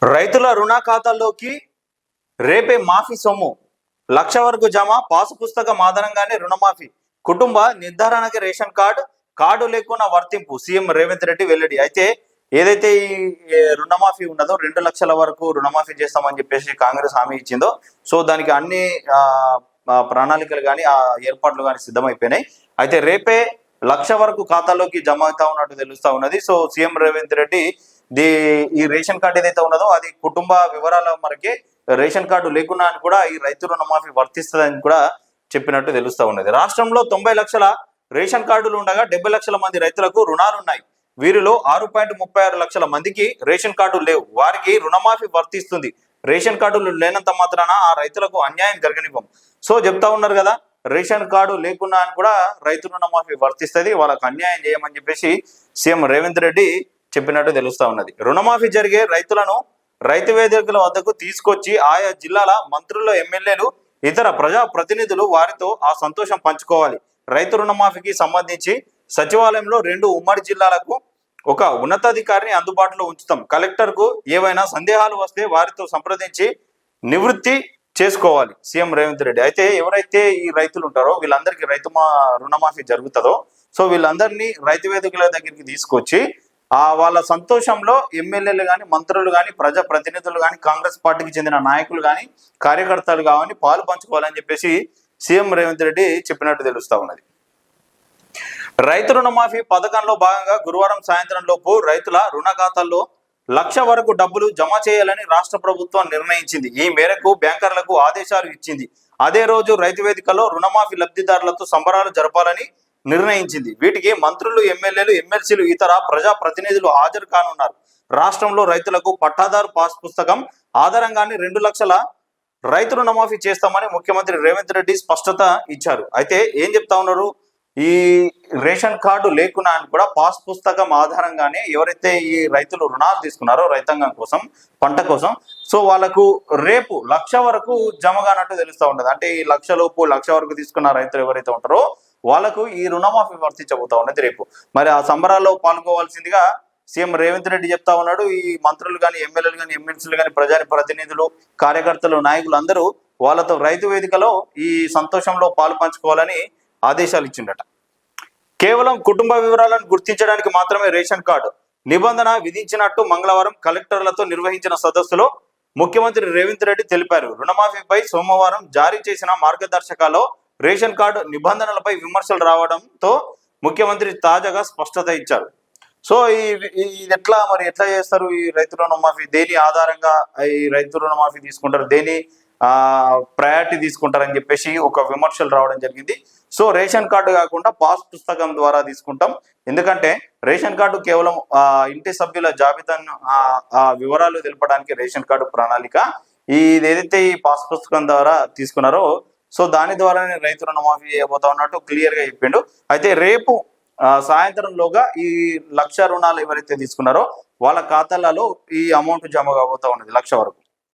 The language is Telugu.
రైతుల రుణ ఖాతాల్లోకి రేపే మాఫీ సొమ్ము 1,00,000 వరకు జమ. పాసు పుస్తకం ఆధారంగానే రుణమాఫీ. కుటుంబ నిర్ధారణకి రేషన్ కార్డు లేకున్నా వర్తింపు. సీఎం రేవంత్ రెడ్డి వెల్లడి. అయితే ఏదైతే ఈ రుణమాఫీ ఉన్నదో 2,00,000 వరకు రుణమాఫీ చేస్తామని చెప్పేసి కాంగ్రెస్ హామీ ఇచ్చిందో, సో దానికి అన్ని ప్రణాళికలు కానీ ఆ ఏర్పాట్లు కానీ సిద్ధమైపోయినాయి. అయితే రేపే 1,00,000 వరకు ఖాతాలోకి జమ అవుతా ఉన్నట్టు తెలుస్తా ఉన్నది. సో సీఎం రేవంత్ రెడ్డి ఈ రేషన్ కార్డు ఏదైతే ఉన్నదో అది కుటుంబ వివరాల మనకి రేషన్ కార్డు లేకున్నా అని కూడా ఈ రైతు రుణమాఫీ వర్తిస్తుందని కూడా చెప్పినట్టు తెలుస్తా ఉన్నది. రాష్ట్రంలో 90 లక్షల రేషన్ కార్డులు ఉండగా 70 లక్షల మంది రైతులకు రుణాలున్నాయి. వీరిలో 6.36 లక్షల మందికి రేషన్ కార్డులు లేవు. వారికి రుణమాఫీ వర్తిస్తుంది. రేషన్ కార్డులు లేనంత మాత్రాన ఆ రైతులకు అన్యాయం జరగనివ్వం. సో చెప్తా ఉన్నారు కదా, రేషన్ కార్డు లేకున్నా అని కూడా రైతు రుణమాఫీ వర్తిస్తుంది, వాళ్ళకు అన్యాయం చేయమని చెప్పేసి సీఎం రేవంత్ రెడ్డి చెప్పినట్టు తెలుస్తా ఉన్నది. రుణమాఫీ జరిగే రైతులను రైతు వేదికల వద్దకు తీసుకొచ్చి ఆయా జిల్లాల మంత్రులు, ఎమ్మెల్యేలు, ఇతర ప్రజా ప్రతినిధులు వారితో ఆ సంతోషం పంచుకోవాలి. రైతు రుణమాఫీకి సంబంధించి సచివాలయంలో 2 ఉమ్మడి జిల్లాలకు ఒక ఉన్నతాధికారిని అందుబాటులో ఉంచుతాం. కలెక్టర్కు ఏవైనా సందేహాలు వస్తే వారితో సంప్రదించి నివృత్తి చేసుకోవాలి సీఎం రేవంత్ రెడ్డి. అయితే ఎవరైతే ఈ రైతులు ఉంటారో వీళ్ళందరికీ రుణమాఫీ జరుగుతుందో, సో వీళ్ళందరినీ రైతు వేదికల దగ్గరికి తీసుకొచ్చి వాళ్ళ సంతోషంలో ఎమ్మెల్యేలు కానీ, మంత్రులు కానీ, ప్రజా ప్రతినిధులు కానీ, కాంగ్రెస్ పార్టీకి చెందిన నాయకులు కానీ, కార్యకర్తలు కానీ పాలు పంచుకోవాలని చెప్పేసి సీఎం రేవంత్ రెడ్డి చెప్పినట్టు తెలుస్తా ఉన్నది. రైతు రుణమాఫీ పథకంలో భాగంగా గురువారం సాయంత్రం లోపు రైతుల రుణ ఖాతాల్లో 1,00,000 వరకు డబ్బులు జమ చేయాలని రాష్ట్ర ప్రభుత్వం నిర్ణయించింది. ఈ మేరకు బ్యాంకర్లకు ఆదేశాలు ఇచ్చింది. అదే రోజు రైతు వేదికలో రుణమాఫీ లబ్ధిదారులతో సంబరాలు జరపాలని నిర్ణయించింది. వీటికి మంత్రులు, ఎమ్మెల్యేలు, ఎమ్మెల్సీలు, ఇతర ప్రజా ప్రతినిధులు హాజరు కానున్నారు. రాష్ట్రంలో రైతులకు పట్టాదారు పాస్ పుస్తకం ఆధారంగానే 2,00,000 రైతు రుణమాఫీ చేస్తామని ముఖ్యమంత్రి రేవంత్ రెడ్డి స్పష్టత ఇచ్చారు. అయితే ఏం చెప్తా ఉన్నారు, ఈ రేషన్ కార్డు లేకున్నా అని కూడా పాస్ పుస్తకం ఆధారంగానే ఎవరైతే ఈ రైతులు రుణాలు తీసుకున్నారో రైతాంగం కోసం, పంట కోసం, సో వాళ్ళకు రేపు 1,00,000 వరకు జమ కానట్టు తెలుస్తా ఉండదు. అంటే ఈ 1,00,000 లోపు 1,00,000 వరకు తీసుకున్న రైతులు ఎవరైతే ఉంటారో వాళ్ళకు ఈ రుణమాఫీ వర్తించబోతా ఉన్నది రేపు. మరి ఆ సంబరాల్లో పాల్గొవాల్సిందిగా సీఎం రేవంత్ రెడ్డి చెప్తా ఉన్నాడు. ఈ మంత్రులు కానీ, ఎమ్మెల్యేలు కానీ, ఎమ్మెల్సీలు కానీ, ప్రజా ప్రతినిధులు, కార్యకర్తలు, నాయకులు అందరూ వాళ్ళతో రైతు వేదికలో ఈ సంతోషంలో పాలు పంచుకోవాలని ఆదేశాలు ఇచ్చిండట. కేవలం కుటుంబ వివరాలను గుర్తించడానికి మాత్రమే రేషన్ కార్డు నిబంధన విధించినట్టు మంగళవారం కలెక్టర్లతో నిర్వహించిన సదస్సులో ముఖ్యమంత్రి రేవంత్ రెడ్డి తెలిపారు. రుణమాఫీపై సోమవారం జారీ చేసిన మార్గదర్శకాల్లో రేషన్ కార్డు నిబంధనలపై విమర్శలు రావడంతో ముఖ్యమంత్రి తాజాగా స్పష్టత ఇచ్చారు. సో ఇది ఎట్లా చేస్తారు ఈ రైతు రుణమాఫీ? దేని ఆధారంగా ఈ రైతు రుణమాఫీ తీసుకుంటారు, దేని ప్రయారిటీ తీసుకుంటారని చెప్పేసి ఒక విమర్శలు రావడం జరిగింది. సో రేషన్ కార్డు కాకుండా పాస్ పుస్తకం ద్వారా తీసుకుంటాం. ఎందుకంటే రేషన్ కార్డు కేవలం ఇంటి సభ్యుల జాబితాను వివరాలు తెలపడానికి రేషన్ కార్డు ప్రణాళిక. ఏదైతే ఈ పాస్ పుస్తకం ద్వారా తీసుకున్నారో సో దాని ద్వారానే రైతు రుణమాఫీ చేయబోతా ఉన్నట్టు క్లియర్ గా చెప్పిండు. అయితే రేపు సాయంత్రంలోగా ఈ 1,00,000 రుణాలు ఎవరైతే తీసుకున్నారో వాళ్ళ ఖాతాలలో ఈ అమౌంట్ జమ కాబోతా ఉన్నది 1,00,000 వరకు.